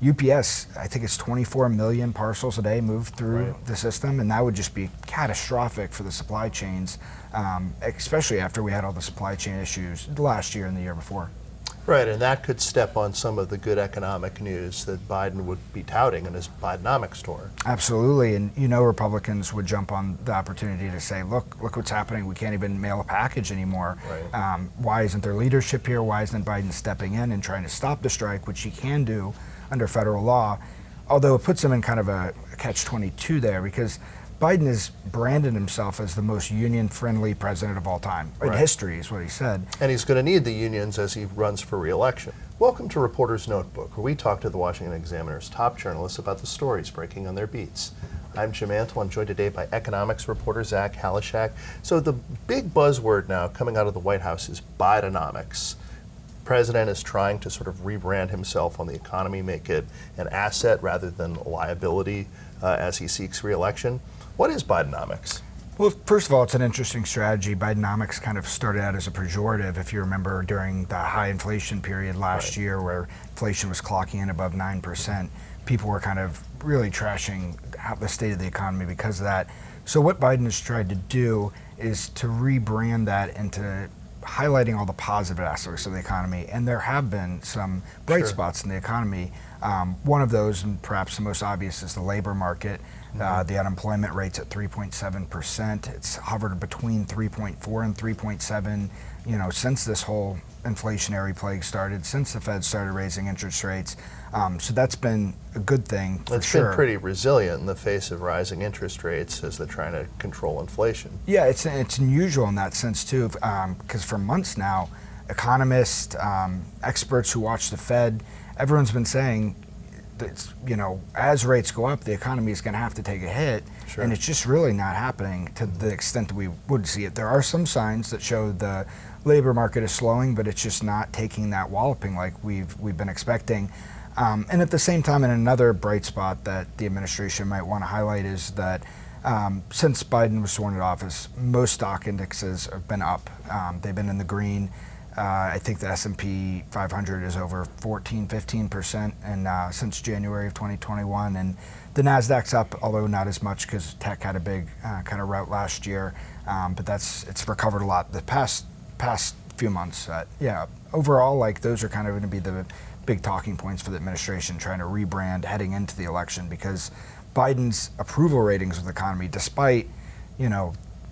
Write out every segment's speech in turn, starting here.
UPS, I think it's 24 million parcels a day move through the system, and that would just be catastrophic for the supply chains, especially after we had all the supply chain issues last year and the year before. Right, and that could step on some of the good economic news that Biden would be touting in his Bidenomics tour. Absolutely, and Republicans would jump on the opportunity to say, look what's happening, we can't even mail a package anymore. Right. Why isn't there leadership here? Why isn't Biden stepping in and trying to stop the strike, which he can do under federal law? Although it puts him in kind of a catch-22 there, because Biden has branded himself as the most union-friendly president of all time. In history is what he said. And he's going to need the unions as he runs for re-election. Welcome to Reporter's Notebook, where we talk to the Washington Examiner's top journalists about the stories breaking on their beats. I'm Jim Antle. I'm joined today by economics reporter Zach Halaschak. So the big buzzword now coming out of the White House is Bidenomics. The president is trying to sort of rebrand himself on the economy, make it an asset rather than a liability as he seeks re-election. What is Bidenomics? Well, first of all, it's an interesting strategy. Bidenomics kind of started out as a pejorative, if you remember, during the high inflation period last year where inflation was clocking in above 9%. People were kind of really trashing the state of the economy because of that. So what Biden has tried to do is to rebrand that into highlighting all the positive aspects of the economy. And there have been some bright spots in the economy. One of those, and perhaps the most obvious, is the labor market. The unemployment rate's at 3.7%. It's hovered between 3.4 and 3.7, since this whole inflationary plague started, since the Fed started raising interest rates. So that's been a good thing for It's been pretty resilient in the face of rising interest rates as they're trying to control inflation. Yeah, it's unusual in that sense too, because for months now, economists, experts who watch the Fed, everyone's been saying, as rates go up, the economy is going to have to take a hit, and it's just really not happening to the extent that we would see it. There are some signs that show the labor market is slowing, but it's just not taking that walloping like we've been expecting. And at the same time, and another bright spot that the administration might want to highlight is that since Biden was sworn into office, most stock indexes have been up. They've been in the green. I think the S&P 500 is over 15%, and since January of 2021, and the Nasdaq's up, although not as much because tech had a big kind of rout last year. But it's recovered a lot the past few months. Overall, those are kind of going to be the big talking points for the administration, trying to rebrand heading into the election, because Biden's approval ratings of the economy, despite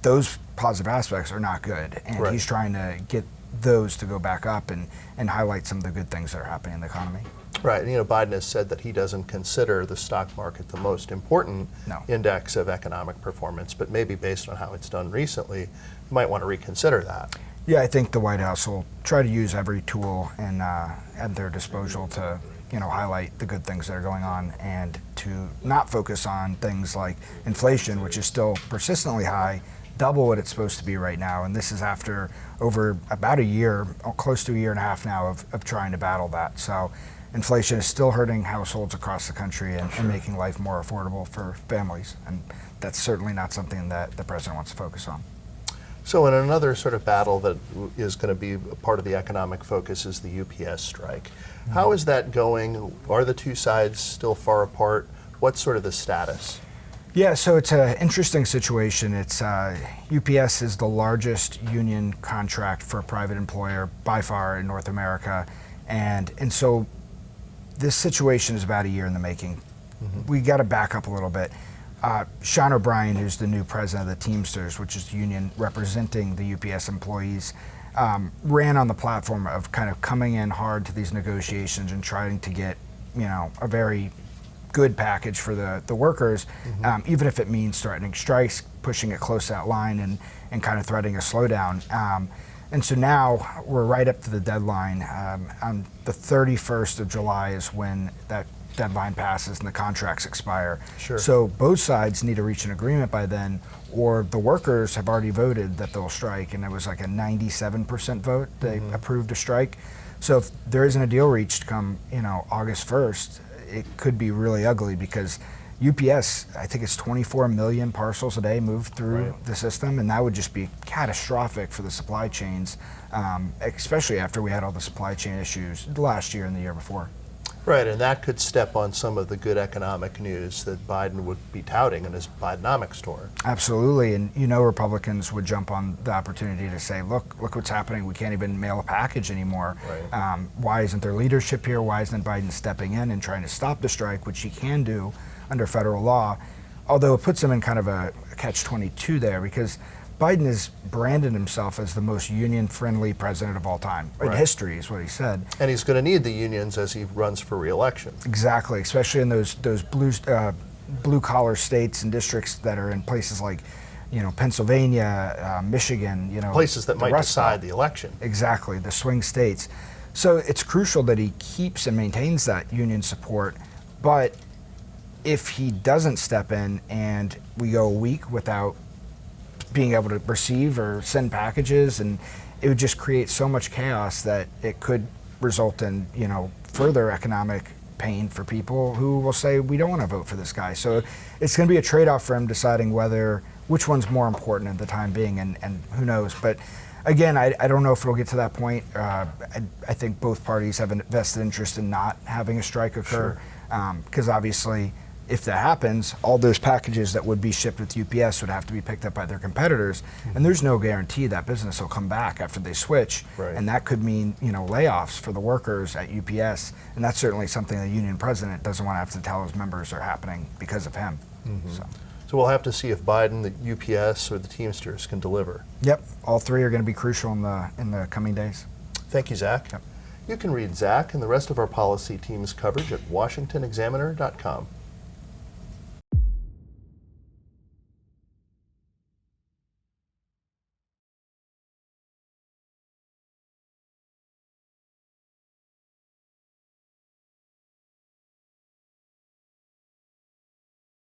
those positive aspects, are not good, and he's trying to get those to go back up and highlight some of the good things that are happening in the economy. Right, and Biden has said that he doesn't consider the stock market the most important index of economic performance, but maybe based on how it's done recently, you might want to reconsider that. Yeah, I think the White House will try to use every tool at their disposal to highlight the good things that are going on, and to not focus on things like inflation, which is still persistently high, double what it's supposed to be right now. And this is after over about a year, close to a year and a half now of trying to battle that. So inflation is still hurting households across the country and making life more affordable for families. And that's certainly not something that the president wants to focus on. So in another sort of battle that is going to be a part of the economic focus is the UPS strike. How is that going? Are the two sides still far apart? What's sort of the status? Yeah, so it's an interesting situation. It's UPS is the largest union contract for a private employer by far in North America, and so this situation is about a year in the making. We got to back up a little bit. Sean O'Brien, who's the new president of the Teamsters, which is the union representing the UPS employees, ran on the platform of kind of coming in hard to these negotiations and trying to get a very good package for the workers, even if it means threatening strikes, pushing it close to that line, and kind of threatening a slowdown. And so now we're right up to the deadline. On the 31st of July is when that deadline passes and the contracts expire. So both sides need to reach an agreement by then, or the workers have already voted that they'll strike, and it was like a 97% vote. They approved a strike. So if there isn't a deal reached come August 1st, it could be really ugly, because UPS, I think it's 24 million parcels a day move through the system, and that would just be catastrophic for the supply chains, especially after we had all the supply chain issues last year and the year before. Right, and that could step on some of the good economic news that Biden would be touting in his Bidenomics tour. Absolutely, and Republicans would jump on the opportunity to say, look what's happening. We can't even mail a package anymore. Right. Why isn't there leadership here? Why isn't Biden stepping in and trying to stop the strike, which he can do under federal law? Although it puts him in kind of a catch-22 there, because Biden has branded himself as the most union-friendly president of all time. In history, is what he said. And he's going to need the unions as he runs for re-election. Exactly, especially in those blue-collar states and districts that are in places like, Pennsylvania, Michigan, Places that might Rust Belt. decide the election. Exactly, the swing states. So it's crucial that he keeps and maintains that union support, but if he doesn't step in and we go a week without being able to receive or send packages, and it would just create so much chaos that it could result in further economic pain for people who will say we don't want to vote for this guy. So it's going to be a trade-off for him deciding which one's more important at the time being, and who knows. But again, I don't know if it'll get to that point. I think both parties have a vested interest in not having a strike occur, because obviously, if that happens, all those packages that would be shipped with UPS would have to be picked up by their competitors, and there's no guarantee that business will come back after they switch, and that could mean layoffs for the workers at UPS, and that's certainly something the union president doesn't want to have to tell his members are happening because of him. So we'll have to see if Biden, the UPS, or the Teamsters can deliver. Yep, all three are going to be crucial in the coming days. Thank you, Zach. Yep. You can read Zach and the rest of our policy team's coverage at washingtonexaminer.com.